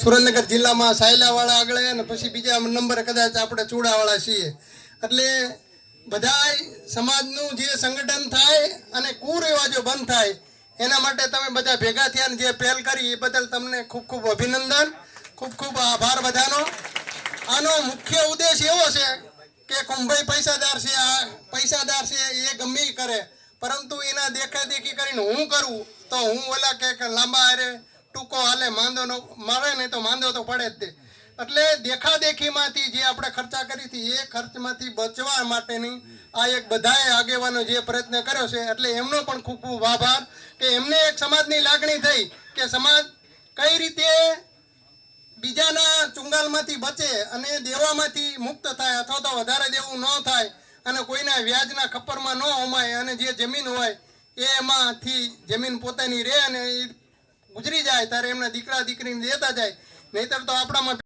સુરેન્દ્રનગર જિલ્લામાં સાયલાવાળા આગળ અને પછી બીજા નંબરે કદાચ આપણે ચૂડાવાળા છીએ. એટલે બધાય સમાજનું જે સંગઠન થાય અને કુરિવાજો બંધ થાય એના માટે તમે બધા ભેગા થયા અને જે પહેલ કરી એ બદલ તમને ખૂબ ખૂબ અભિનંદન, ખૂબ ખૂબ આભાર બધાનો. આનો મુખ્ય ઉદ્દેશ એવો છે કે કુંભાઈ પૈસાદાર છે, આ પૈસાદાર છે એ ગમે એ કરે, પરંતુ એના દેખાદેખી કરીને હું કરું તો હું ઓલા કે લાંબા હારે ટૂંકો હાલે, માંદો નો મારે નહીં તો માંદો તો પડે જ તે. એટલે દેખાદેખીમાંથી જે આપણે ખર્ચા કરી હતી એ ખર્ચમાંથી બચવા માટેની આ એક બધાએ આગેવાનો જે પ્રયત્ન કર્યો છે, એટલે એમનો પણ ખૂબ ખૂબ આભાર કે એમને એક સમાજની લાગણી થઈ કે સમાજ કઈ રીતે બીજાના ચુંગાલમાંથી બચે અને દેવામાંથી મુક્ત થાય, અથવા તો વધારે દેવું ન થાય અને કોઈના વ્યાજના ખપ્પરમાં ન હોમાય અને જે જમીન હોય એમાંથી જમીન પોતાની રહે અને એ ગુજરી જાય ત્યારે એમના દીકરા દીકરીને દેતા જાય. નહીતર તો આપણામાં